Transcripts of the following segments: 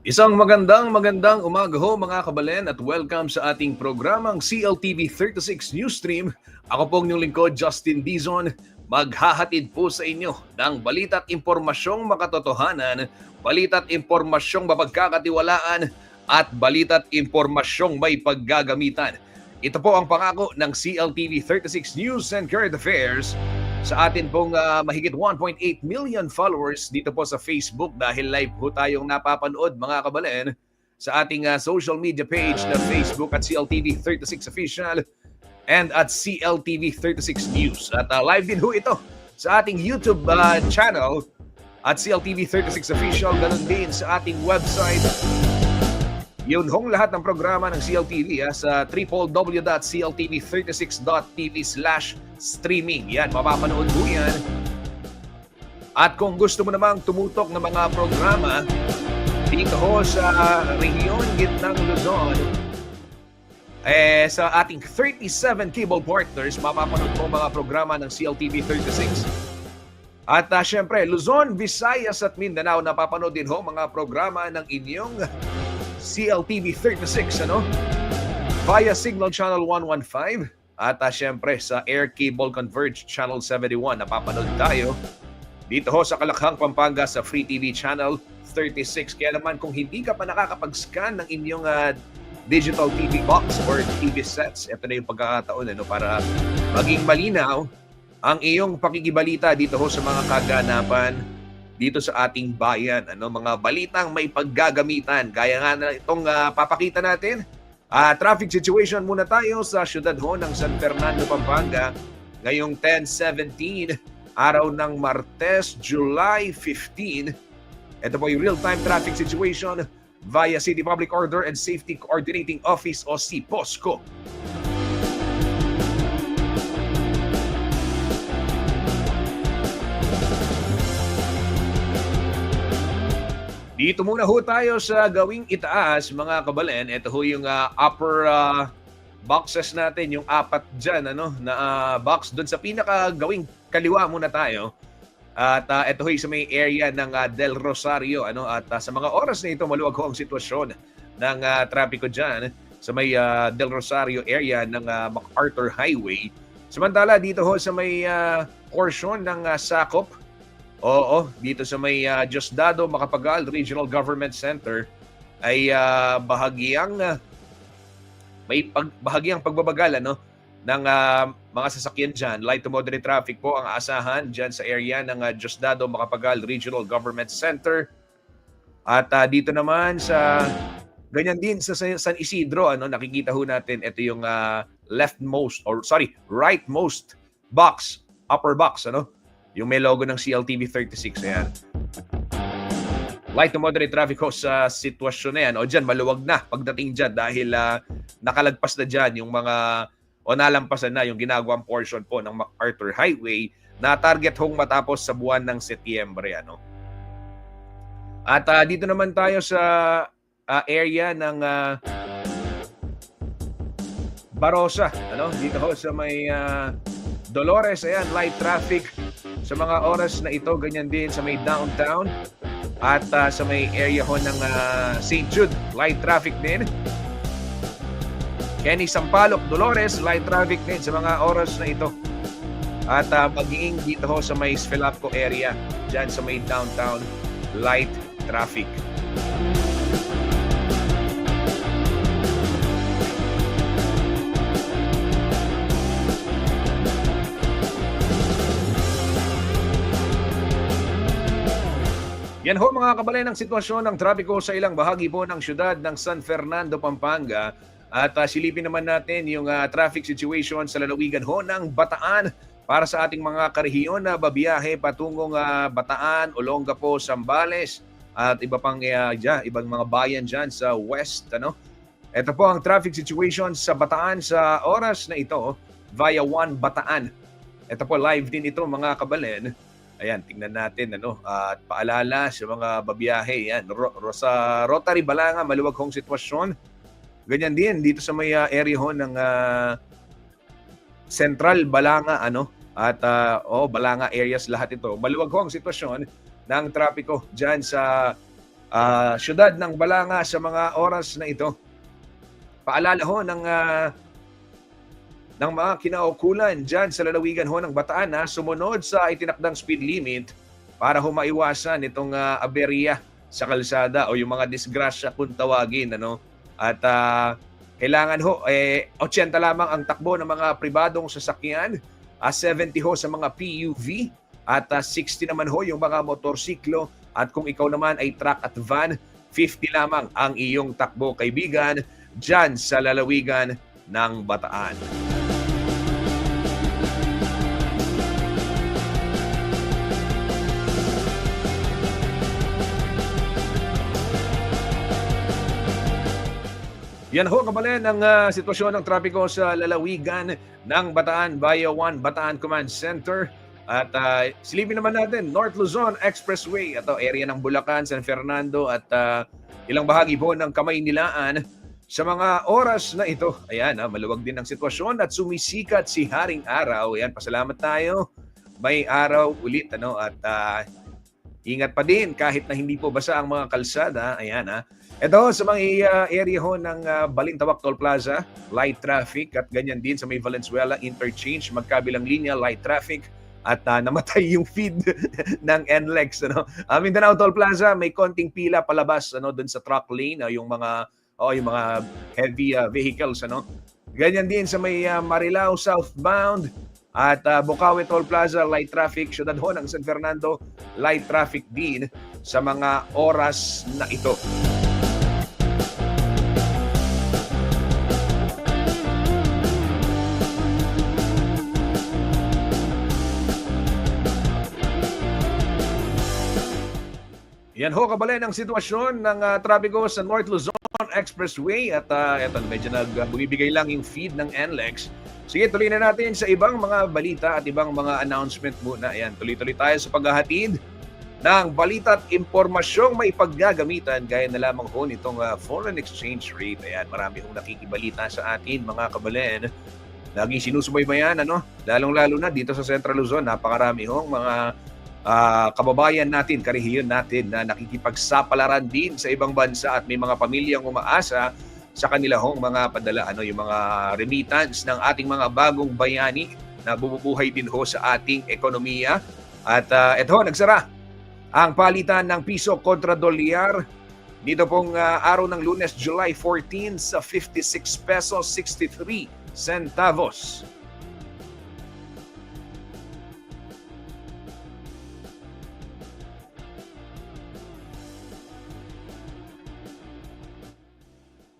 Isang magandang umaga ho mga kabalen at welcome sa ating programang CLTV 36 Newsstream. Ako pong inyong lingkod, Justin Dizon, maghahatid po sa inyo ng balita at impormasyong makatotohanan, balita at impormasyong mapagkakatiwalaan, at balita at impormasyong may paggagamitan. Ito po ang pangako ng CLTV 36 News and Current Affairs sa atin pong mahigit 1.8 million followers dito po sa Facebook dahil live po tayong napapanood mga kabalen sa ating social media page na Facebook at CLTV 36 Official and at CLTV 36 News. At live din ho ito sa ating YouTube channel at CLTV 36 Official, ganun din sa ating website. Yun hong lahat ng programa ng CLTV sa www.cltv36.tv/streaming. Yan, mapapanood po yan. At kung gusto mo namang tumutok ng mga programa dito ho sa rehiyon gitnang Luzon, sa ating 37 cable partners, mapapanood po mga programa ng CLTV 36. At syempre, Luzon, Visayas at Mindanao, napapanood din ho mga programa ng inyong CLTV 36 via Signal Channel 115 at syempre sa Air Cable Converge Channel 71 napapanood tayo dito ho sa Kalakhang, Pampanga sa Free TV Channel 36. Kaya naman kung hindi ka pa nakakapag-scan ng inyong digital TV box or TV sets, ito na yung pagkakataon para maging malinaw ang iyong pakikibalita dito ho sa mga kaganapan dito sa ating bayan. Mga balitang may paggagamitan. Gaya nga na itong papakita natin. Traffic situation muna tayo sa syudad ho ng San Fernando, Pampanga. Ngayong 10:17, araw ng Martes, July 15. Ito po yung real-time traffic situation via City Public Order and Safety Coordinating Office o CPOSCO. Dito muna ho tayo sa gawing itaas mga kabalen. Ito ho yung upper boxes natin, yung apat dyan na box. Doon sa pinaka gawing kaliwa muna tayo. At ito ho yung sa may area ng Del Rosario. At sa mga oras na ito, maluwag ho ang sitwasyon ng trapiko dyan sa may Del Rosario area ng MacArthur Highway. Samantala dito ho sa may portion ng Sakop, dito sa may Diosdado Macapagal Regional Government Center ay bahagyang pagbabagal ng mga sasakyan dyan. Light to moderate traffic po ang aasahan dyan sa area ng Diosdado Macapagal Regional Government Center. At dito naman sa ganyan din sa San Isidro, nakikita ho natin ito yung rightmost box, upper box, yung may logo ng CLTV 36. Ayan. Light to moderate traffic ho sa sitwasyon na yan. Dyan, maluwag na pagdating dyan dahil nakalagpas na dyan yung mga, nalampasan na yung ginagawang portion po ng MacArthur Highway na target hong matapos sa buwan ng Setyembre. At dito naman tayo sa area ng Barosa. Dito ho sa may Dolores. Ayan, light traffic sa mga oras na ito, ganyan din sa may downtown at sa may area ho ng St. Jude, light traffic din. Kenny Sampaloc, Dolores, light traffic din sa mga oras na ito. At magiging dito ho sa may Svelapco area, dyan sa may downtown, light traffic. Yan ho mga kabalay ng sitwasyon ng trapiko sa ilang bahagi po ng syudad ng San Fernando, Pampanga. At silipin naman natin yung traffic situation sa lalawigan ho ng Bataan para sa ating mga karehiyon na babiyahe patungong Bataan, Olongapo, Zambales at iba pang ibang mga bayan dyan sa west. Ito po ang traffic situation sa Bataan sa oras na ito via One Bataan. Ito po live din ito mga kabalen. Ayan, tingnan natin at paalala sa mga babiyahe. Yan, sa Rotary Balanga, maluwag hong sitwasyon. Ganyan din dito sa may area ho ng Central Balanga at Balanga areas lahat ito. Maluwag ho ang sitwasyon ng trapiko diyan sa syudad ng Balanga sa mga oras na ito. Paalala ho ng mga kinaukulan dyan sa lalawigan ho ng Bataan na sumunod sa itinakdang speed limit para ho maiwasan itong aberya sa kalsada o yung mga disgrasya kung tawagin. Ano? At kailangan ho, 80 lamang ang takbo ng mga pribadong sasakyan, 70 ho sa mga PUV, at 60 naman ho yung mga motorsiklo. At kung ikaw naman ay truck at van, 50 lamang ang iyong takbo, kaibigan, dyan sa lalawigan ng Bataan. Yan ho, kabalen ang sitwasyon ng trapiko sa lalawigan ng Bataan, Bayo 1, Bataan Command Center. At silipin naman natin, North Luzon Expressway, ito area ng Bulacan, San Fernando at ilang bahagi po ng Kamaynilaan. Sa mga oras na ito, ayan, maluwag din ang sitwasyon at sumisikat si Haring Araw. Ayan, pasalamat tayo. May araw ulit, at ingat pa din kahit na hindi po basa ang mga kalsada. Ayan, Ito sa mga area ho ng Balintawak Toll Plaza, light traffic at ganyan din sa may Valenzuela Interchange, magkabilang linya, light traffic at namatay yung feed ng NLEX. Mindanao Toll Plaza, may konting pila palabas doon sa truck lane, yung mga heavy vehicles. Ganyan din sa may Marilao southbound at Bukawi Toll Plaza, light traffic. Syudad ho ng San Fernando, light traffic din sa mga oras na ito. Yan ho, kabalen ang sitwasyon ng trapiko sa North Luzon Expressway at eto, medyo bumibigay lang yung feed ng NLEX. Sige, tuloy na natin sa ibang mga balita at ibang mga announcement muna. Ayan, tuloy-tuloy tayo sa paghahatid ng balita at impormasyong may paggagamitan gaya na lamang ho nitong foreign exchange rate. Ayan, marami hong nakikibalita sa atin mga kabalen. Laging sinusubaybayan, lalong-lalo na dito sa Central Luzon, napakarami hong mga kababayan natin, karehiyon natin na nakikipagsapalaran din sa ibang bansa at may mga pamilyang umaasa sa kanila hong mga padala, yung mga remittance ng ating mga bagong bayani na bumubuhay din ho sa ating ekonomiya. At eto, nagsara ang palitan ng piso kontra dolyar dito pong araw ng Lunes, July 14 sa 56 pesos 63 centavos.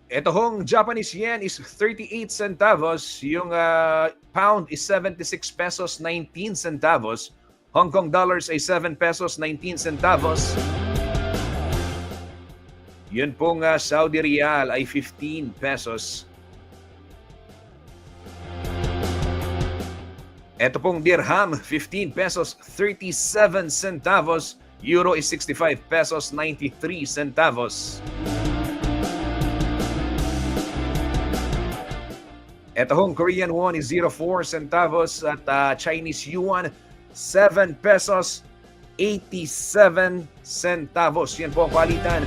Ito hong Japanese yen is 38 centavos. Yung pound is 76 pesos 19 centavos. Hong Kong dollars ay 7 pesos 19 centavos. Yun pong Saudi Riyal ay 15 pesos. Ito pong dirham, 15 pesos 37 centavos. Euro is 65 pesos 93 centavos. Ito hong Korean won is 04 centavos at Chinese yuan 7 pesos 87 centavos. Yan po ang palitan.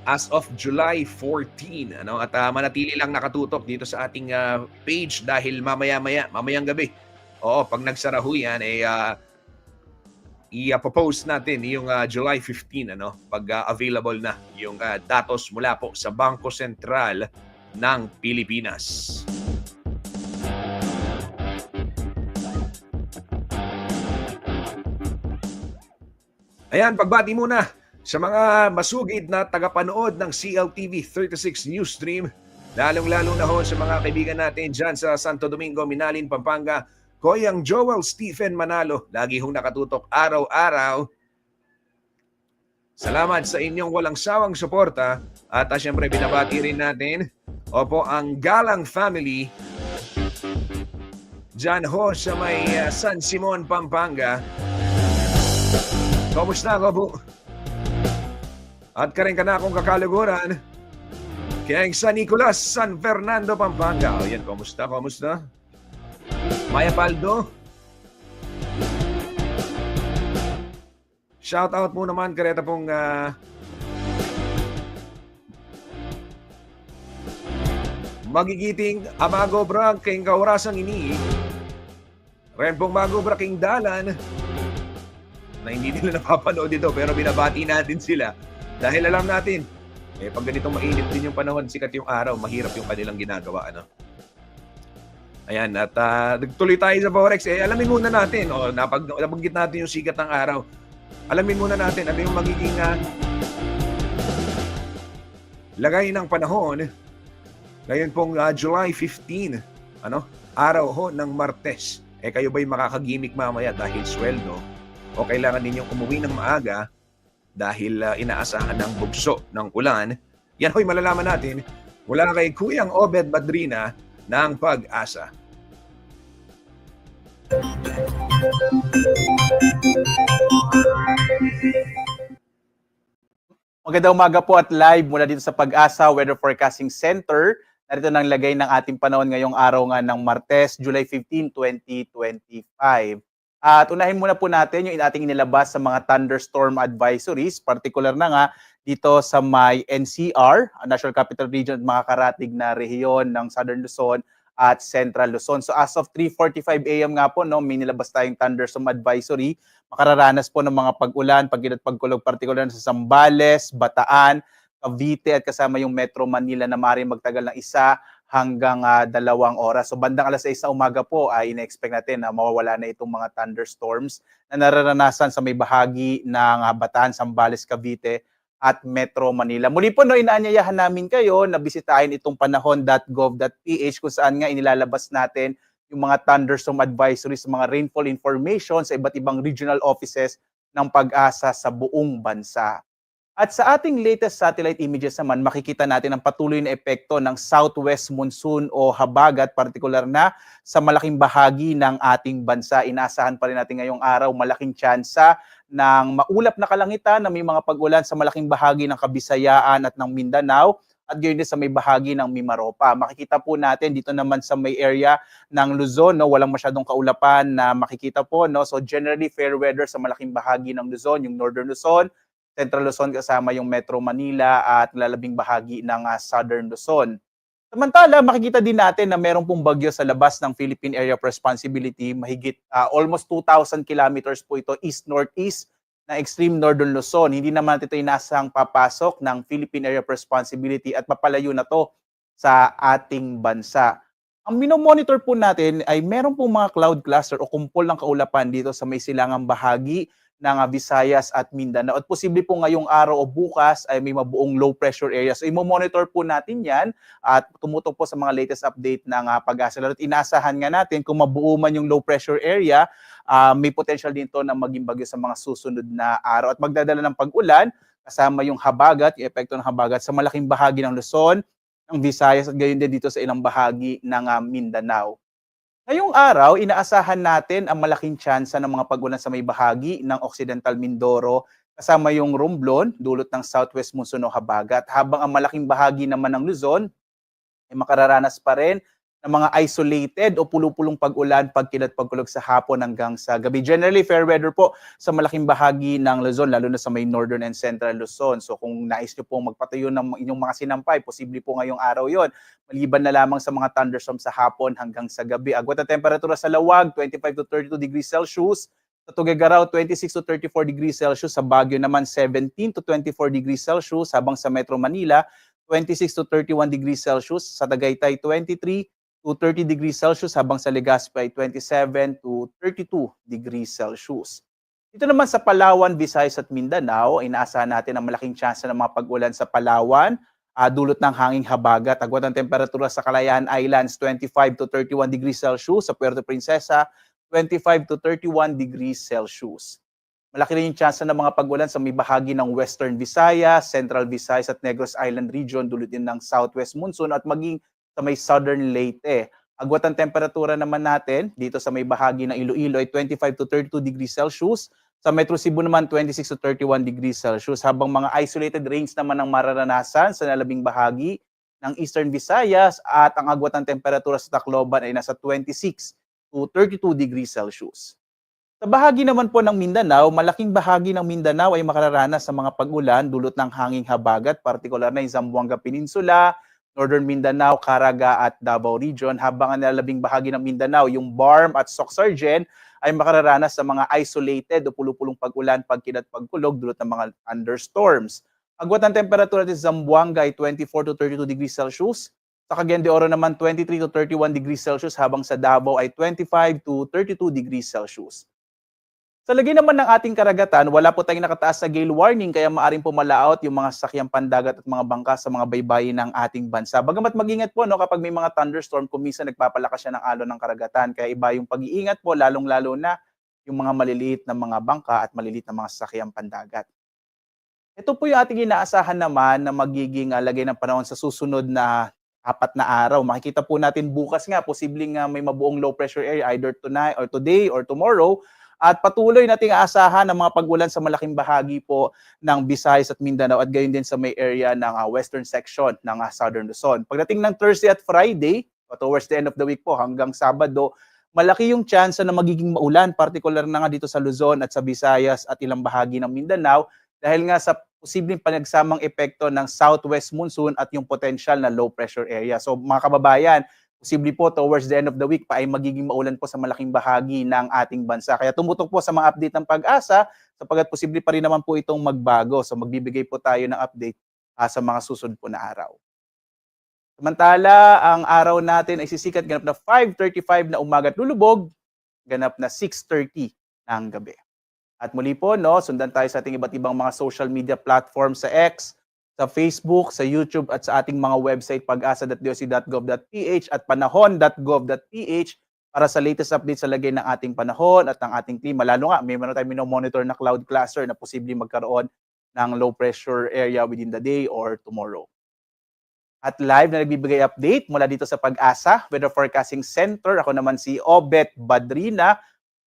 As of July 14, at manatili lang nakatutok dito sa ating page dahil mamayang gabi. Oo, pag nagsara ho yan, i-post natin yung July 15, pag available na yung datos mula po sa Bangko Sentral ng Pilipinas. Ayan, pagbati muna sa mga masugid na tagapanood ng CLTV 36 Newsstream, lalong-lalo na ho sa mga kaibigan natin dyan sa Santo Domingo, Minalin, Pampanga, Koyang Joel Stephen Manalo, lagi hong nakatutok araw-araw. Salamat sa inyong walang sawang suporta at syempre binabati rin natin ang Galang family dyan ho sa may San Simon, Pampanga. Kamusta ko po? At karin ka na akong kakaluguran kaya San Nicolas, San Fernando, Pampanga. Yan, kamusta? Maya Paldo. Shout out po naman kareta pong magigiting amago bra king kaurasang ini. Ren pong mago bra king dalan na hindi nila napapanood dito pero binabati natin sila dahil alam natin pag ganitong mainit din yung panahon, sikat yung araw, mahirap yung kanilang ginagawa, ano. Ayan, at nagtuloy tayo sa Forex. Alamin muna natin, nabanggit natin yung sikat ng araw. Alamin muna natin ano yung magiging lagay ng panahon ngayon pong July 15, ano, araw ho ng Martes. Kayo ba'y makakagimik mamaya dahil sweldo o kailangan ninyong umuwi ng maaga dahil inaasahan ng bugso ng ulan? Yan ho'y malalaman natin mula kay Kuyang Obed Madrina ng Pag-asa. Magandang umaga po at live mula dito sa Pag-asa Weather Forecasting Center. Narito nang lagay ng ating panahon ngayong araw nga ng Martes, July 15, 2025. At unahin muna po natin yung ating inilabas sa mga thunderstorm advisories, particular na nga dito sa may NCR, National Capital Region at mga karatig na rehiyon ng Southern Luzon at Central Luzon. So as of 3:45 AM nga po, no, may nilabas tayong thunderstorm advisory. Makararanas po ng mga pag-ulan, pag-init at pagkulog, particular sa Zambales, Bataan, Cavite at kasama yung Metro Manila na maaaring magtagal ng 1 hanggang 2 oras. So bandang alas 6 na umaga po ay ina-expect natin na mawawala na itong mga thunderstorms na nararanasan sa may bahagi ng Bataan, Zambales, Cavite at Metro Manila. Muli po, no, inaanyayahan namin kayo na bisitahin itong panahon.gov.ph kung saan nga inilalabas natin yung mga thunderstorm advisories, mga rainfall information sa iba't ibang regional offices ng Pag-asa sa buong bansa. At sa ating latest satellite images naman, makikita natin ang patuloy na epekto ng southwest monsoon o habagat, partikular na sa malaking bahagi ng ating bansa. Inaasahan pa rin natin ngayong araw malaking tsansa ng maulap na kalangitan na may mga pag-ulan sa malaking bahagi ng Kabisayaan at ng Mindanao at gayon din sa may bahagi ng Mimaropa. Makikita po natin dito naman sa may area ng Luzon, no, walang masyadong kaulapan na makikita po, no. So generally fair weather sa malaking bahagi ng Luzon, yung Northern Luzon, Central Luzon kasama yung Metro Manila at lalabing bahagi ng Southern Luzon. Samantala, makikita din natin na meron pong bagyo sa labas ng Philippine Area of Responsibility, mahigit almost 2,000 kilometers po ito east-northeast na extreme Northern Luzon. Hindi naman ito inasang papasok ng Philippine Area of Responsibility at papalayo na to sa ating bansa. Ang minomonitor po natin ay meron pong mga cloud cluster o kumpol ng kaulapan dito sa may silangang bahagi ng Visayas at Mindanao. At posible po ngayong araw o bukas ay may mabuong low pressure area. So i-monitor po natin yan at tumutok po sa mga latest update ng Pag-asa. At inaasahan nga natin kung mabuo man yung low pressure area, may potential din to na maging bagyo sa mga susunod na araw. At magdadala ng pag-ulan kasama yung habagat, yung epekto ng habagat sa malaking bahagi ng Luzon, ng Visayas at gayon din dito sa ilang bahagi ng Mindanao. Ngayong araw, inaasahan natin ang malaking tsansa ng mga pag-ulan sa may bahagi ng Occidental Mindoro kasama yung Romblon, dulot ng southwest monsoon o habagat. Habang ang malaking bahagi naman ng Luzon ay makararanas pa rin ng mga isolated o pulupulong pag-ulan, pagkilat, pagkulog sa hapon hanggang sa gabi. Generally, fair weather po sa malaking bahagi ng Luzon, lalo na sa may northern and central Luzon. So kung nais nyo pong magpatayo ng inyong mga sinampay, posible po ngayong araw yon. Maliban na lamang sa mga thunderstorms sa hapon hanggang sa gabi. Agwat na temperatura sa Lawag, 25 to 32 degrees Celsius. Sa Tuguegarao, 26 to 34 degrees Celsius. Sa Baguio naman, 17 to 24 degrees Celsius. Habang sa Metro Manila, 26 to 31 degrees Celsius. Sa Tagaytay, 23 to 30 degrees Celsius, habang sa Legazpi ay 27 to 32 degrees Celsius. Dito naman sa Palawan, Visayas at Mindanao, inaasahan natin ang malaking tsansa ng mga pag-ulan sa Palawan, dulot ng hanging habagat. Agwat ang temperatura sa Kalayaan Islands, 25 to 31 degrees Celsius. Sa Puerto Princesa, 25 to 31 degrees Celsius. Malaki rin yung tsansa ng mga pag-ulan sa may bahagi ng Western Visayas, Central Visayas at Negros Island region, dulot din ng southwest monsoon at maging sa may southern Leyte. Agwat ang temperatura naman natin dito sa may bahagi ng Iloilo ay 25 to 32 degrees Celsius. Sa Metro Cebu naman 26 to 31 degrees Celsius. Habang mga isolated rains naman ang mararanasan sa nalabing bahagi ng Eastern Visayas at ang agwat ng temperatura sa Tacloban ay nasa 26 to 32 degrees Celsius. Sa bahagi naman po ng Mindanao, malaking bahagi ng Mindanao ay makararanas sa mga pag-ulan dulot ng hanging habagat, partikular na yung Zamboanga Peninsula, Northern Mindanao, Caraga at Davao Region, habang ang nalalabing bahagi ng Mindanao, yung Barm at Soxargen, ay makararanas sa mga isolated o pulupulong pag-ulan, pagkinat, pagkulog dulot ng mga thunderstorms. Agwat ng temperatura sa Zamboanga ay 24 to 32 degrees Celsius, sa Cagayan de Oro naman 23 to 31 degrees Celsius, habang sa Davao ay 25 to 32 degrees Celsius. Sa lagay naman ng ating karagatan, wala po tayong nakataas sa gale warning kaya maaring pumalaot yung mga sasakyang pandagat at mga bangka sa mga baybayin ng ating bansa. Bagamat mag-ingat po kapag may mga thunderstorm, kung minsan nagpapalakas siya ng alon ng karagatan. Kaya iba yung pag-iingat po, lalong-lalo na yung mga maliliit na mga bangka at maliliit na mga sasakyang pandagat. Ito po yung ating inaasahan naman na magiging lagay ng panahon sa susunod na 4 na araw. Makikita po natin bukas nga, posibleng may mabuong low pressure area either tonight or today or tomorrow. At patuloy nating aasahan ng mga pag-ulan sa malaking bahagi po ng Visayas at Mindanao at gayon din sa may area ng western section ng Southern Luzon. Pagdating ng Thursday at Friday, towards the end of the week po hanggang Sabado, malaki yung chance na magiging maulan, particular na nga dito sa Luzon at sa Visayas at ilang bahagi ng Mindanao dahil nga sa posibleng panagsamang epekto ng southwest monsoon at yung potential na low pressure area. So mga kababayan, posible po towards the end of the week pa ay magiging maulan po sa malaking bahagi ng ating bansa. Kaya tumutok po sa mga update ng Pag-asa sapagkat posible pa rin naman po itong magbago. So magbibigay po tayo ng update sa mga susunod po na araw. Samantala, ang araw natin ay sisikat ganap na 5:35 na umaga at lulubog, ganap na 6:30 ng gabi. At muli po, sundan tayo sa ating iba't ibang mga social media platforms sa X, sa Facebook, sa YouTube at sa ating mga website pag-asa.doc.gov.ph at panahon.gov.ph para sa latest update sa lagay ng ating panahon at ng ating klima. Lalo nga, may meron tayong minomonitor na cloud cluster na posibleng magkaroon ng low pressure area within the day or tomorrow. At live na nagbibigay update mula dito sa Pag-asa Weather Forecasting Center. Ako naman si Obet Badrina.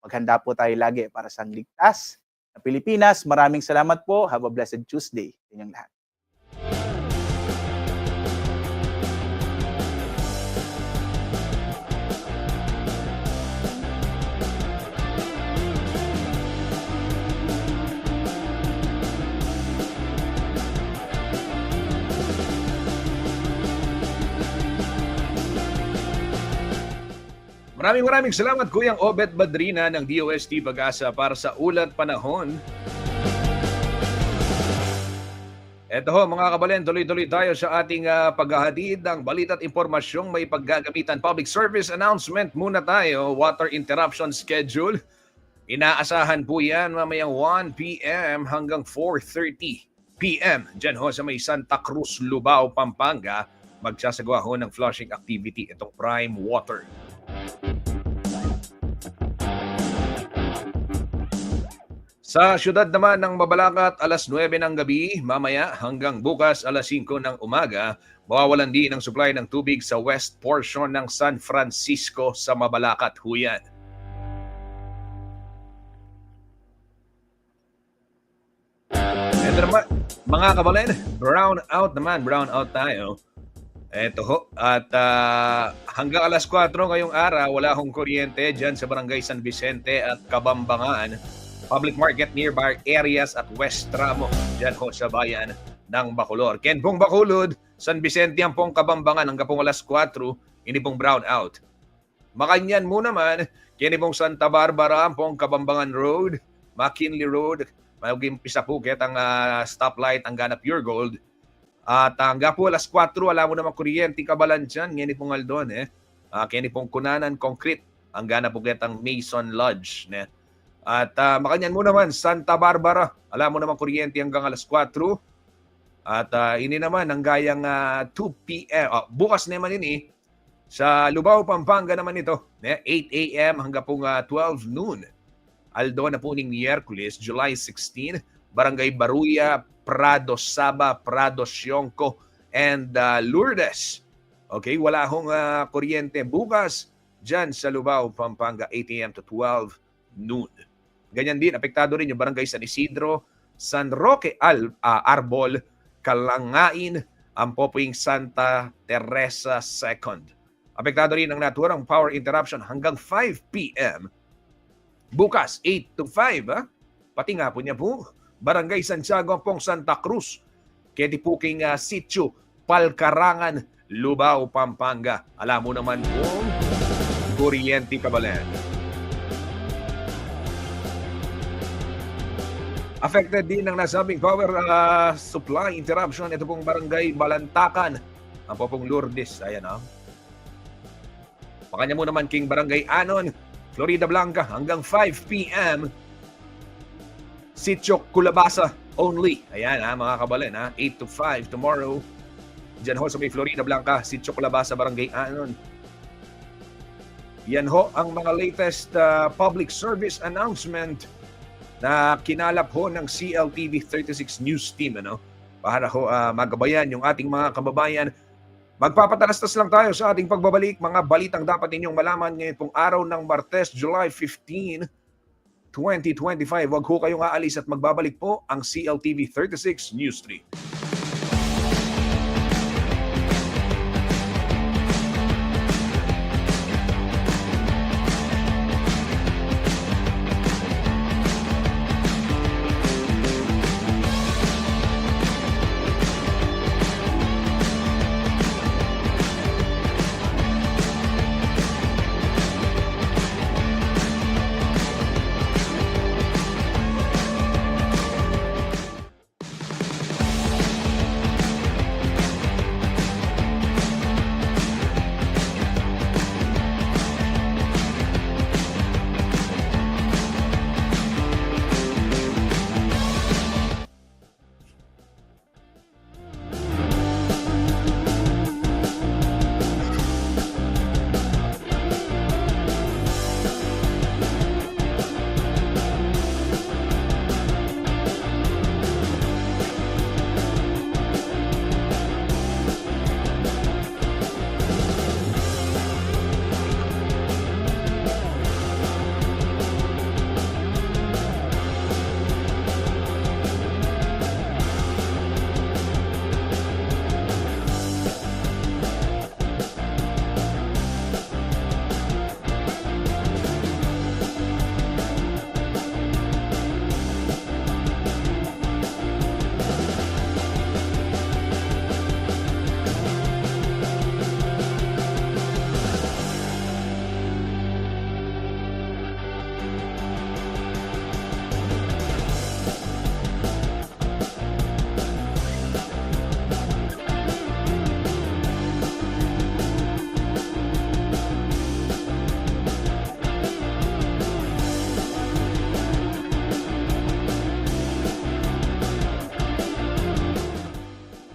Maghanda po tayo lagi para sa ligtas na Pilipinas. Maraming salamat po. Have a blessed Tuesday sa inyong lahat. Maraming salamat Kuyang Obet Badrina ng DOST Pag-asa para sa ulat panahon. Eto ho mga kabalen, tuloy-tuloy tayo sa ating paghahatid ng balita at impormasyong may paggagamitan. Public service announcement muna tayo, water interruption schedule. Inaasahan po yan mamayang 1 p.m. hanggang 4:30 p.m. Diyan ho sa may Santa Cruz, Lubao, Pampanga, magsasagawa ho ng flushing activity itong Prime Water. Sa syudad naman ng Mabalacat, alas 9 ng gabi, mamaya hanggang bukas alas 5 ng umaga, mawawalan din ng supply ng tubig sa west portion ng San Francisco sa Mabalacat, Huyan. Ito naman, mga kabalen, brown out tayo. Eto ho, at hanggang alas 4 ngayong araw, wala hong kuryente dyan sa Barangay San Vicente at Kabambangan. Public market nearby areas at West Ramo, dyan ho sa bayan ng Bacolor. Ken pong Bacolod, San Vicente ang pong Kabambangan hanggang pong alas 4, ini pong brown out. Makanyan mo naman, kini pong Santa Barbara ang pong Kabambangan Road, McKinley Road, mag-impisa po ang stoplight ang Gana Pure Gold. At hanggang po alas 4, alam mo naman kuryente kabalan dyan, kini pong Aldon, kini pong Kunanan Concrete, ang Gana po ang Mason Lodge, At makanyan mo naman, Santa Barbara. Alam mo naman kuryente hanggang alas 4. At ini naman ang gayang 2 p.m. Bukas naman ini sa Lubao, Pampanga naman ito. 8 a.m. hanggang pong 12 noon. Aldo na po ning Miyerkules, July 16. Barangay Baruya, Prado Saba, Prado Sionco, and Lourdes. Okay, wala hong kuryente bukas dyan sa Lubao, Pampanga, 8 a.m. to 12 noon. Ganyan din, apektado rin yung Barangay San Isidro, San Roque Arbol, Kalangain, ang Popuing Santa Teresa II. Apektado rin ang naturang power interruption hanggang 5 p.m. bukas 8 to 5. Pati nga po niya po, Barangay Santiago pong Santa Cruz, Ketipuking Sitio, Palkarangan, Lubao, Pampanga. Alam mo naman po, kuryente Kabalen. Affected din ng nasabing power supply interruption. Ito pong Barangay Balantakan. Ang po pong Lourdes. Ayan Pakanya mo naman King Barangay Anon, Florida Blanca hanggang 5 p.m. Sitio Culabasa only. Ayan mga kabalen 8 to 5 tomorrow. Diyan ho sa may Florida Blanca, Sitio Culabasa, Barangay Anon. Yan ho ang mga latest public service announcement na kinalap ho ng CLTV 36 News Team para ho magabayan yung ating mga kababayan. Magpapatalastas lang tayo sa ating pagbabalik, mga balitang dapat ninyong malaman ngayon pong araw ng Martes, July 15, 2025. Huwag ho kayong aalis at magbabalik po ang CLTV 36 News 3.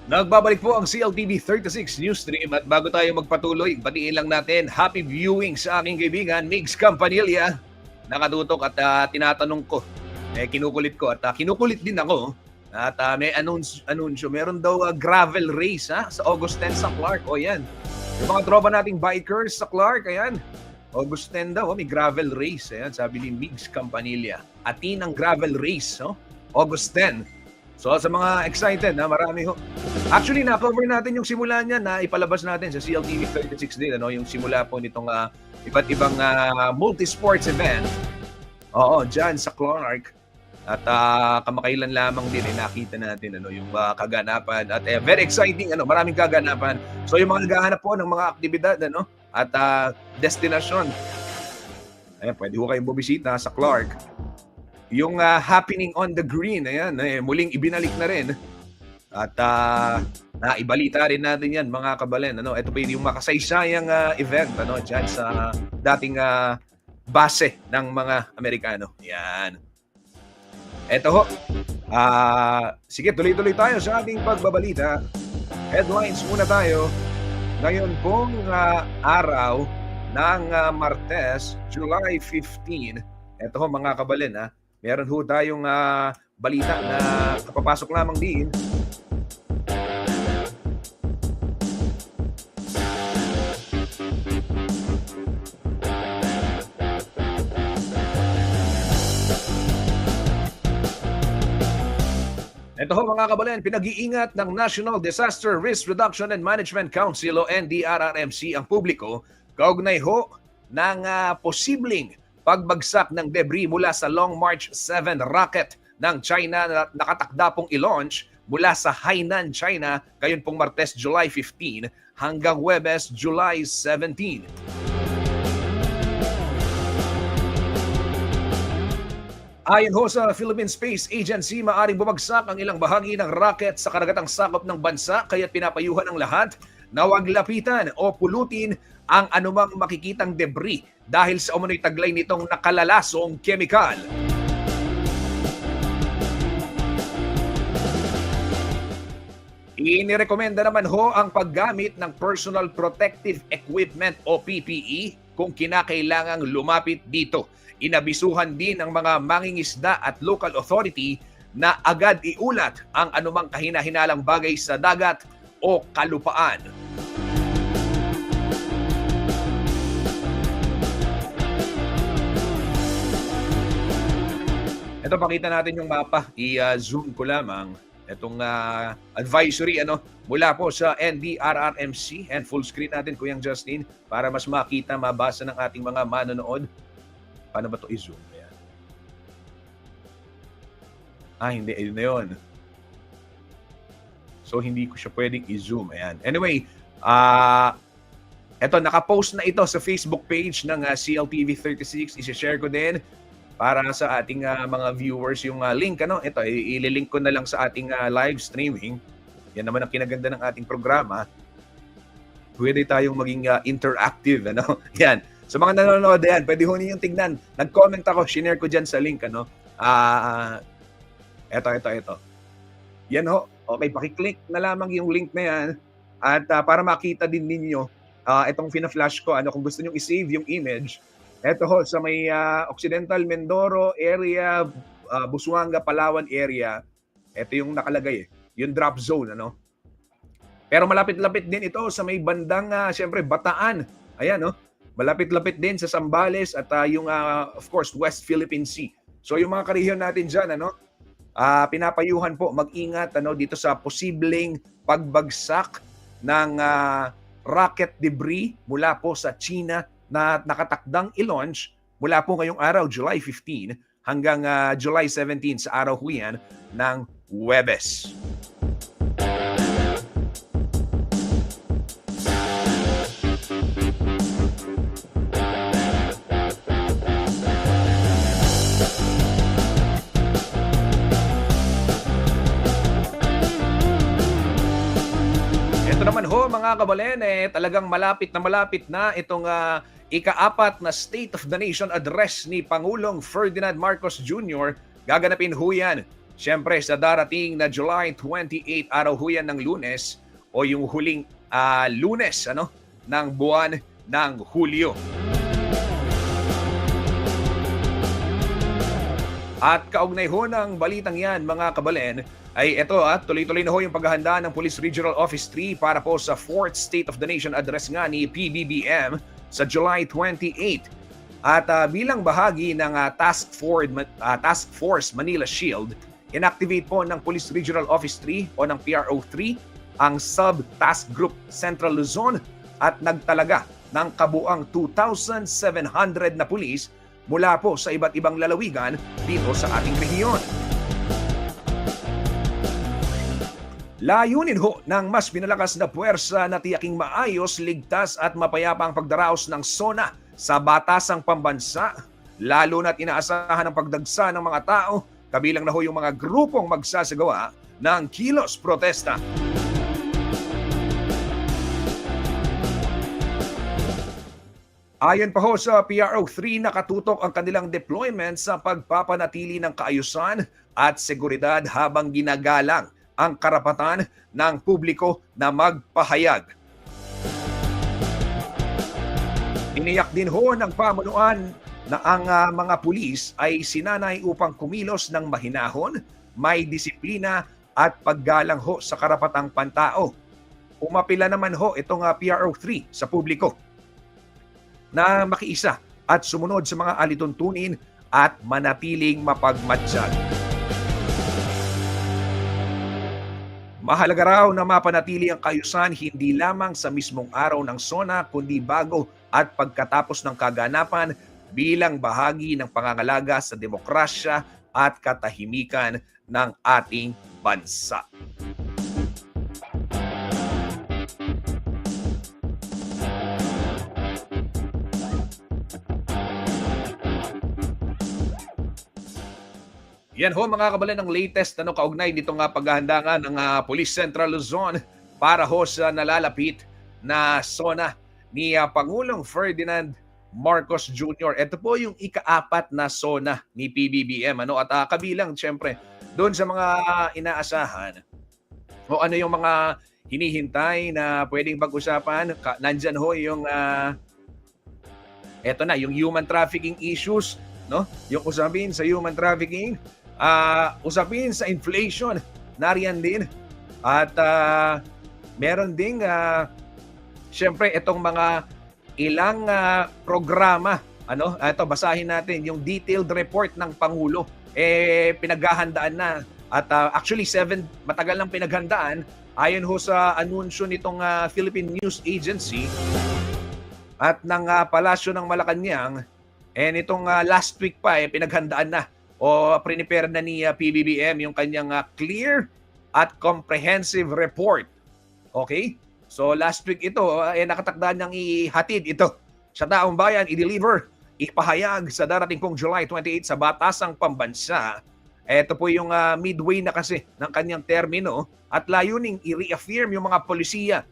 Nagbabalik po ang CLTV 36 News Stream at bago tayo magpatuloy, batiin lang natin happy viewing sa aking kaibigan Migs Campanilla. Nakatutok at tinatanong ko, kinukulit ko at kinukulit din ako at may anunsyo. Meron daw gravel race sa August 10 sa Clark. O yan, yung mga tropa nating bikers sa Clark, ayan. August 10 daw, may gravel race. Ayan, sabi ni Migs Campanilla. Atin ang gravel race, August 10. So sa mga excited, marami ho. Actually, na-cover natin yung simula niya na ipalabas natin sa CLTV 36 din, yung simula po nitong iba't ibang multi-sports event. Oo, dyan sa Clark. At kamakailan lamang din nakita natin yung kaganapan. At very exciting, maraming kaganapan. So yung mga naghahanap po ng mga aktibidad at destinasyon. Ayan, pwede ho kayong bumibisita sa Clark. Yung happening on the green, ayan, muling ibinalik na rin. At naibalita rin natin yan, mga kabalen. Ito pa yung makasaysayang event dyan sa dating base ng mga Amerikano. Yan. Ito ho. Sige, tuloy-tuloy tayo sa ating pagbabalita. Headlines muna tayo. Ngayon pong araw ng Martes, July 15. Ito ho, mga kabalen, meron ho tayong balita na kapapasok lamang din. Ito ho mga kabalen, pinag-iingat ng National Disaster Risk Reduction and Management Council o NDRRMC ang publiko kaugnay ho ng posibleng pagbagsak ng debris mula sa Long March 7 rocket ng China na nakatakda pong i-launch mula sa Hainan, China, ngayon pong Martes, July 15 hanggang Huwebes, July 17. Ayon ho sa Philippine Space Agency, maaring bumagsak ang ilang bahagi ng rocket sa karagatang sakop ng bansa, kaya't pinapayuhan ang lahat na huwag lapitan o pulutin ang anumang makikitang debris dahil sa umunoy taglay nitong nakalalasong kemikal. Inirekomenda naman ho ang paggamit ng Personal Protective Equipment o PPE kung kinakailangang lumapit dito. Inabisuhan din ang mga mangingisda at local authority na agad iulat ang anumang kahina-hinalang bagay sa dagat o kalupaan. Ito, pakita natin yung mapa. I-zoom ko lamang itong advisory mula po sa NDRRMC, and full screen natin, Kuyang Justin, para mas makita, mabasa ng ating mga manonood. Paano ba ito i-zoom? Ayan. Hindi. Ayun na yun. So, hindi ko siya pwedeng i-zoom. Ayan. Anyway, eto, nakapost na ito sa Facebook page ng CLTV 36. I-share ko din para sa ating mga viewers yung link. Ito, ililink ko na lang sa ating live streaming. Yan naman ang kinaganda ng ating programa. Pwede tayong maging interactive. Yan. Sa mga nanonood yan, pwede ho ninyong tignan. Nag-comment ako, shinare ko dyan sa link. Ito. Yan ho. Okay, pakiclick na lamang yung link na yan. At para makita din ninyo, itong fina-flash ko, kung gusto nyo i-save yung image, ito ho, sa may Occidental Mindoro area, Busuanga, Palawan area, ito yung nakalagay yung drop zone. Pero malapit-lapit din ito sa may bandang, siyempre, Bataan. Ayan, malapit-lapit din sa Zambales at yung of course West Philippine Sea. So yung mga karehiyon natin diyan pinapayuhan po mag-ingat dito sa posibleng pagbagsak ng rocket debris mula po sa China na nakatakdang i-launch mula po ngayong araw, July 15 hanggang July 17 sa araw huyan ng Huwebes. Naman ho mga kabalen, talagang malapit na itong ika-4 na State of the Nation address ni Pangulong Ferdinand Marcos Jr. Gaganapin ho yan, siyempre sa darating na July 28, araw ho yan ng Lunes o yung huling Lunes ng buwan ng Hulyo. At kaugnay ho ng balitang yan mga kabalen, ay ito tuloy-tuloy na ho yung paghahanda ng Police Regional Office 3 para po sa 4th State of the Nation address nga ni PBBM sa July 28. At bilang bahagi ng Task Force Manila Shield, inactivate po ng Police Regional Office 3 o ng PRO 3 ang Sub-Task Group Central Luzon at nagtalaga ng kabuang 2,700 na pulis mula po sa iba't ibang lalawigan dito sa ating rehiyon. Layunin ho ng mas pinalakas na puwersa na tiyaking maayos, ligtas at mapayapa ang pagdaraos ng SONA sa batasang pambansa, lalo na't inaasahan ang pagdagsa ng mga tao, kabilang na ho yung mga grupong magsasagawa ng kilos protesta. Ayon pa ho sa PRO3, nakatutok ang kanilang deployment sa pagpapanatili ng kaayusan at seguridad habang ginagalang ang karapatan ng publiko na magpahayag. Tiniyak din ho ng pamunuan na ang mga pulis ay sinanay upang kumilos ng mahinahon, may disiplina at paggalang ho sa karapatang pantao. Umapila naman ho itong PRO3 sa publiko na makiisa at sumunod sa mga alituntunin at manatiling mapagmatsyag. Mahalaga raw na mapanatili ang kaayusan hindi lamang sa mismong araw ng SONA kundi bago at pagkatapos ng kaganapan bilang bahagi ng pangangalaga sa demokrasya at katahimikan ng ating bansa. Yan ho mga kabalan ng latest kaugnay dito nga paghahanda nga ng Police Central Luzon para ho sa nalalapit na SONA ni Pangulong Ferdinand Marcos Jr. Ito po yung ika-4 na SONA ni PBBM at kabilang syempre doon sa mga inaasahan o ano yung mga hinihintay na pwedeng pag-usapan. Nandyan ho yung eto na yung human trafficking issues, yung usapin sa human trafficking, usapin sa inflation, nariyan din. At meron ding syempre itong mga ilang programa. Ito basahin natin yung detailed report ng Pangulo. Pinaghahandaan na at actually matagal nang pinaghandaan ayon ho sa anunsyo nitong Philippine News Agency at ng Palasyo ng Malacanang. Nitong last week pa pinaghandaan na o prepare na ni PBBM yung kanyang clear at comprehensive report. Okay? So last week ito, nakatakdaan niyang ihatid ito sa taong bayan, i-deliver, ipahayag sa darating pong July 28 sa Batasang Pambansa. Ito po yung midway na kasi ng kanyang termino at layuning i-reaffirm yung mga polisiya,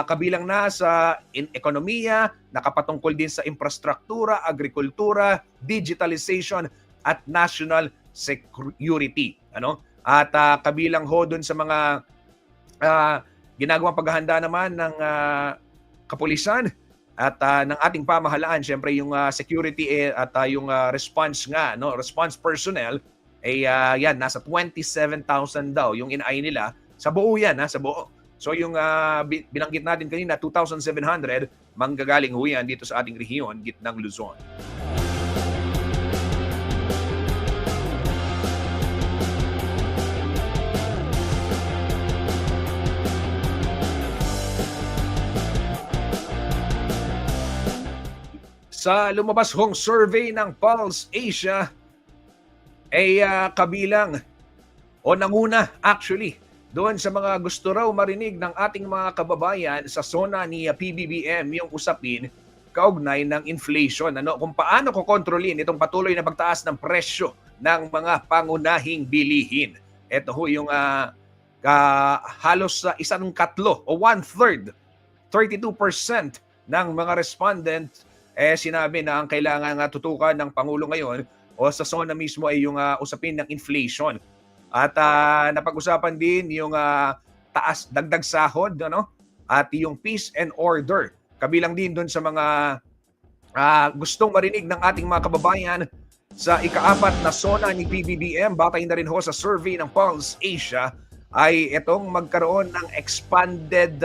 kabilang na sa ekonomiya, nakapatungkol din sa infrastruktura, agrikultura, digitalization at national security. At kabilang ho dun sa mga ginagawang paghahanda naman ng kapulisan at ng ating pamahalaan, syempre yung security at yung response response personnel yan nasa 27,000 daw yung inay nila sa buo yan, sa buo. So yung binanggit natin kanina 2,700 manggagaling ho yan dito sa ating rehiyon, gitnang Luzon. Sa lumabas hong survey ng Pulse Asia kabilang o nanguna actually doon sa mga gusto raw marinig ng ating mga kababayan sa SONA ni PBBM yung usapin kaugnay ng inflation. Kung paano kukontrolin itong patuloy na pagtaas ng presyo ng mga pangunahing bilihin. Ito ho yung halos sa 1/4 o 1/3, 32% ng mga respondent sinabi na ang kailangan tutukan ng Pangulo ngayon o sa SONA mismo ay yung usapin ng inflation. At napag-usapan din yung taas dagdag sahod at yung peace and order. Kabilang din doon sa mga gustong marinig ng ating mga kababayan sa ika-4 na SONA ni PBBM. Batay na rin ho sa survey ng Pulse Asia ay itong magkaroon ng expanded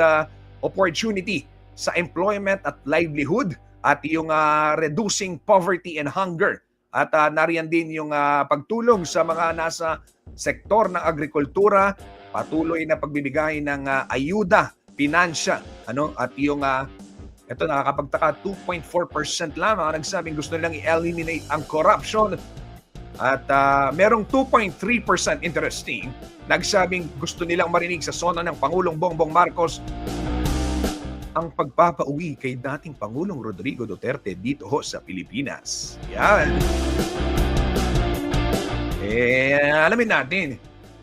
opportunity sa employment at livelihood at yung reducing poverty and hunger. At nariyan din yung pagtulong sa mga nasa sektor ng agrikultura, patuloy na pagbibigay ng ayuda, pinansya. At yung, ito nakakapagtaka, 2.4% lamang nagsabing gusto nilang i-eliminate ang corruption. At merong 2.3% interesting, nagsabing gusto nilang marinig sa SONA ng Pangulong Bongbong Marcos ang pagpapauwi kay dating Pangulong Rodrigo Duterte dito ho sa Pilipinas. Yan. Alamin natin,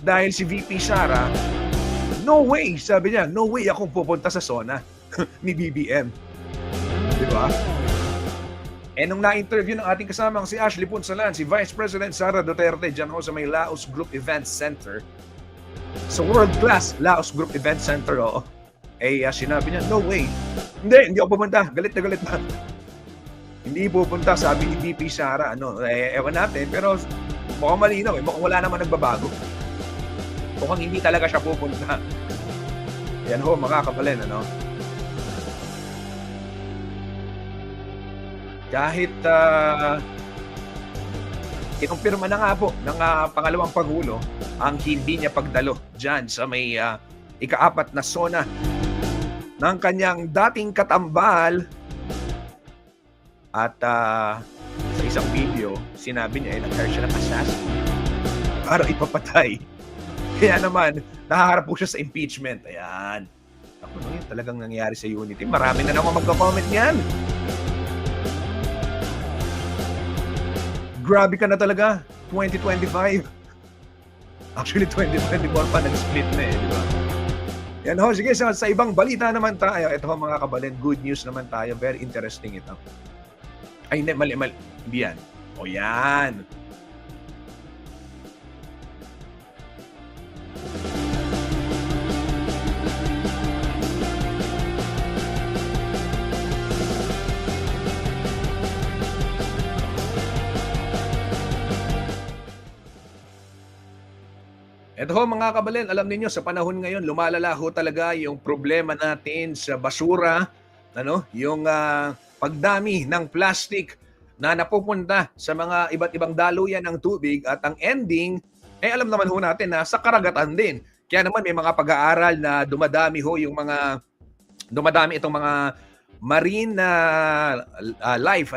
dahil si VP Sara, no way, sabi niya, no way akong pupunta sa SONA ni BBM. Di ba? Nung na-interview ng ating kasamang si Ashley Punsalan, si Vice President Sara Duterte, dyan ho sa may Laos Group Event Center, sa world-class Laos Group Event Center, sinabi niya, no way. Hindi ako pupunta. Galit na galit na. Hindi pupunta, sabi ni VP Sara. Ewan natin, pero mukhang malinaw. Mukhang wala naman nagbabago. Mukhang hindi talaga siya pupunta. Yan ho, mga kapalin, Kahit kinumpirma na nga po ng pangalawang Pangulo ang hindi niya pagdalo dyan sa may ika-4 na SONA ng kanyang dating katambal At sa isang video, sinabi niya ay nag-hire siya ng assassin para ipapatay. Kaya naman, nahaharap po siya sa impeachment. Ayan. Ako no, yun talagang nangyayari sa Unity. Marami na naman magka-comment niyan. Grabe ka na talaga. 2025. Actually, 2024 pa nag-split na eh, di ba? Yan ho, sige, sa ibang balita naman tayo. Ito ho mga kabalin, good news naman tayo. Very interesting ito. Ay, hindi, mali. Hindi yan. O yan. Ito ho mga kabalin, alam niyo sa panahon ngayon, lumalala ho talaga yung problema natin sa basura, yung pagdami ng plastic na napupunta sa mga iba't ibang daluyan ng tubig at ang ending, alam naman ho natin na sa karagatan din. Kaya naman may mga pag-aaral na dumadami itong mga marine life,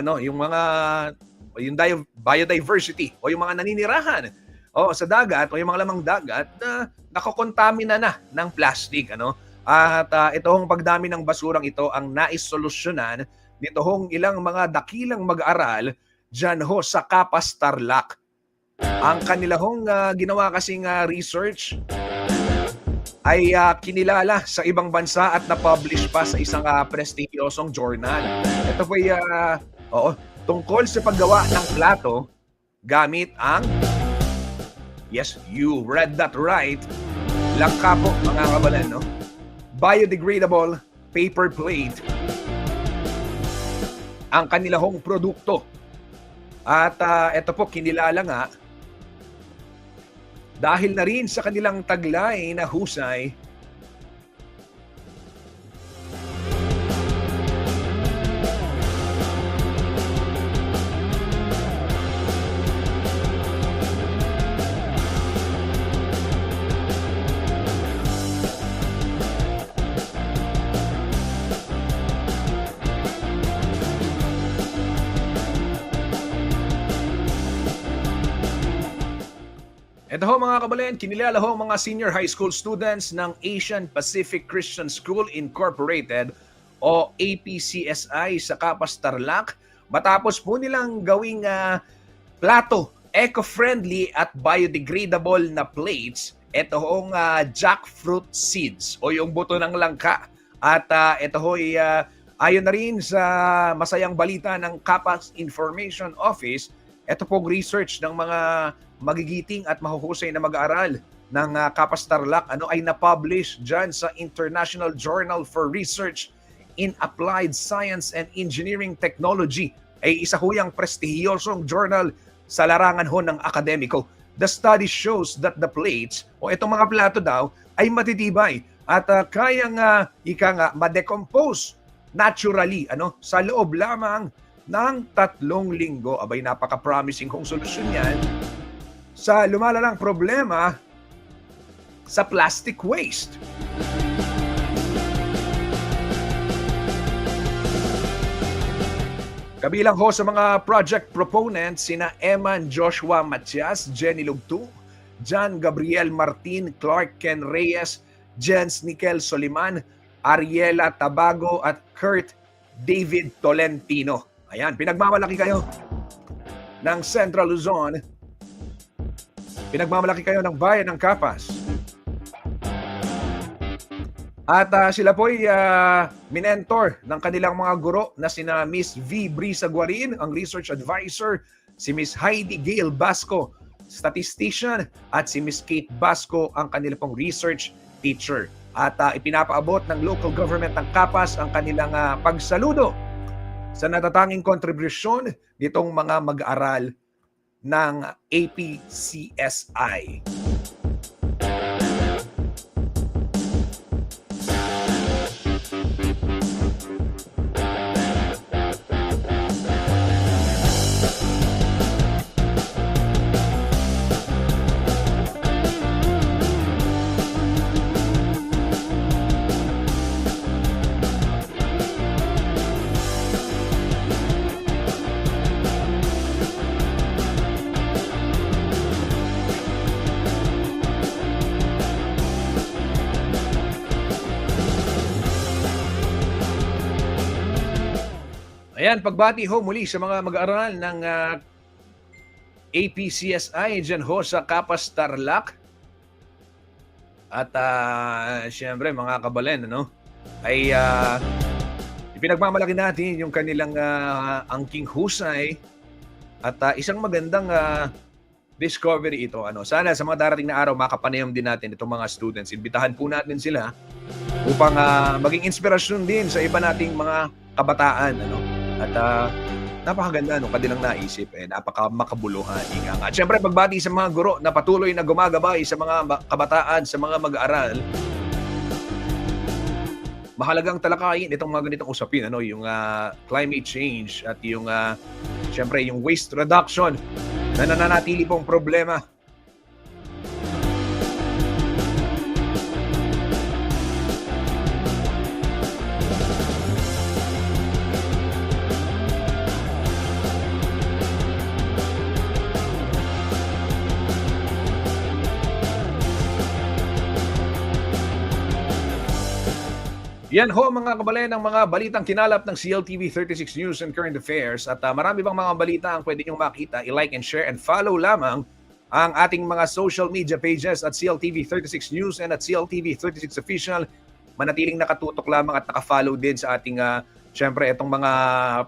yung biodiversity o yung mga naninirahan sa dagat o yung mga lamang dagat na nakokontamina na ng plastic. At itong pagdami ng basurang ito ang naisolusyonan nito hong ilang mga dakilang mag-aral dyan ho sa Capas, Tarlac. Ang kanila hong ginawa kasing research ay kinilala sa ibang bansa at na-publish pa sa isang prestigyosong journal. Ito po ay tungkol sa paggawa ng plato gamit ang yes, you read that right. Langka po, mga kabalan, no? Biodegradable paper plate ang kanilahong produkto. At ito po, kinilala nga dahil na rin sa kanilang taglay na husay ito ho mga kabalin, kinilala ho mga senior high school students ng Asian Pacific Christian School Incorporated o APCSI sa Capas, Tarlac matapos po nilang gawing plato, eco-friendly at biodegradable na plates. Ito hong jackfruit seeds o yung buto ng langka. At ito ho ayon na rin sa masayang balita ng Capas Information Office, ito pong research ng mga magigiting at mahuhusay na mag-aaral ng Capas, Tarlac ay na-publish dyan sa International Journal for Research in Applied Science and Engineering Technology. Ay isa ho yung prestihiyosong journal sa larangan ho ng akademiko. The study shows that the plates o itong mga plato daw ay matitibay at kayang ma-decompose naturally sa loob lamang ng 3 linggo. Abay, napaka-promising kong solusyon yan sa lumalalang problema sa plastic waste. Kabilang ho sa mga project proponents sina Eman Joshua Matias, Jenny Lugtu, John Gabriel Martin, Clark Ken Reyes, Jens Nickel Soliman, Ariela Tabago at Kurt David Tolentino. Ayan, pinagmamalaki kayo ng Central Luzon. Pinagmamalaki kayo ng bayan ng Capas. At sila po ay minentor ng kanilang mga guro na sina Miss V. Brisa Guarin, ang research advisor, si Miss Heidi Gail Basco, statistician, at si Miss Kate Basco, ang kanilang pong research teacher. At ipinapaabot ng local government ng Capas ang kanilang pagsaludo sa natatanging kontribusyon nitong mga mag-aaral ng APCSI. Ayan, pagbati ho muli sa mga mag-aaral ng APCSI dyan ho sa Capas Tarlac. At siyempre mga kabalen, ano, ay ipinagmamalaki natin yung kanilang angking husay at isang magandang discovery ito. Ano, sana sa mga darating na araw makapanayam din natin itong mga students. Imbitahan po natin sila upang maging inspirasyon din sa iba nating mga kabataan. Ano? At napakaganda no, kanilang naisip. Napaka-makabuluhan. At syempre pagbati sa mga guro na patuloy na gumagabay sa mga kabataan, sa mga mag-aaral. Mahalagang talakayin itong mga ganitong usapin, ano, yung climate change at yung syempre yung waste reduction na nananatili pong problema. Yan ho mga kabalen ng mga balitang kinalap ng CLTV 36 News and Current Affairs at marami bang mga balita ang pwede nyo makita. I-like and share and follow lamang ang ating mga social media pages at CLTV 36 News and at CLTV 36 Official. Manatiling nakatutok lamang at nakafollow din sa ating syempre itong mga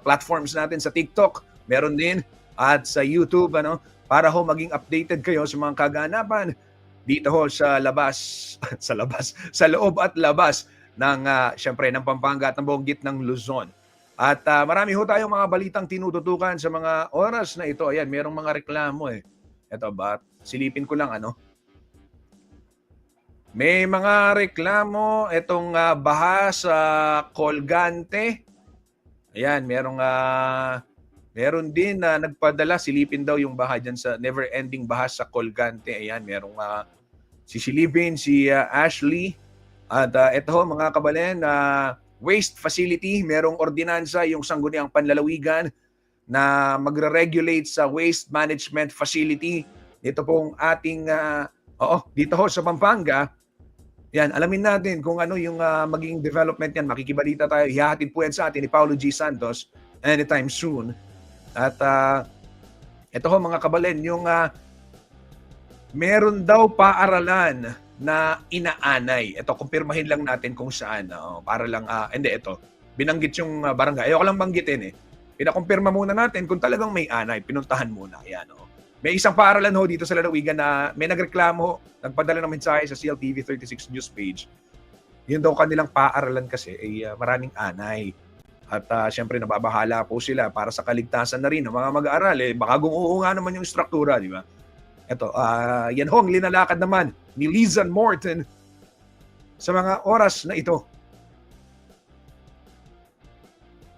platforms natin sa TikTok. Meron din at sa YouTube, ano, para ho maging updated kayo sa mga kaganapan dito ho sa labas, sa loob at labas ng syempre ng Pampanga at ng buong gitnang Luzon. At marami ho tayong mga balitang tinututukan sa mga oras na ito. Ayan, merong mga reklamo eh. Ito ba? Silipin ko lang ano. May mga reklamo itong baha sa Colgante. Ayan, meron din na nagpadala, silipin daw yung baha dyan sa never-ending baha sa Colgante. Ayan, merong sisilipin si Ashley. At ito mga kabalen, waste facility, merong ordinansa yung Sangguniang Panlalawigan na magre-regulate sa waste management facility. Ito pong ating, dito ho sa Pampanga. Yan, alamin natin kung ano yung magiging development yan. Makikibalita tayo, ihahatid po yan sa atin ni Paulo G. Santos anytime soon. At ito ho mga kabalen, yung meron daw paaralan na inaanay. Ito, kumpirmahin lang natin kung saan. Para lang, hindi, ito. Binanggit yung barangay. Ayoko lang banggitin eh. Pinakumpirma muna natin kung talagang may anay. Pinuntahan muna. Ayan, May isang paaralan ho dito sa Lalawigan na may nagreklamo, nagpadala ng mensahe sa CLTV 36 News page. Yun daw kanilang paaralan kasi ay maraming anay. At syempre nababahala po sila para sa kaligtasan na rin ng mga mag-aaral. Baka gumuho nga naman yung struktura, di ba? Ito, yan ho ang linalakad naman ni Lizan Morton sa mga oras na ito.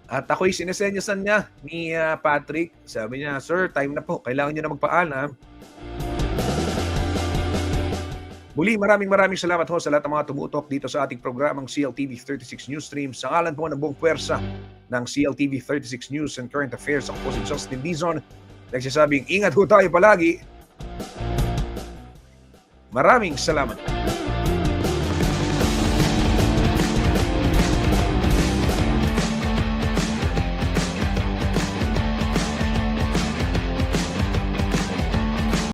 At ako'y sinesenyasan niya ni Patrick. Sabi niya, "Sir, time na po. Kailangan niyo na magpaalam." Muli, maraming salamat ho sa lahat ng mga tumutok dito sa ating programang CLTV 36 News Stream. Sa ngalan po ng buong puwersa ng CLTV 36 News and Current Affairs, ako po si Justin Dizon. Nagsasabing, ingat ho tayo palagi. Maraming salamat.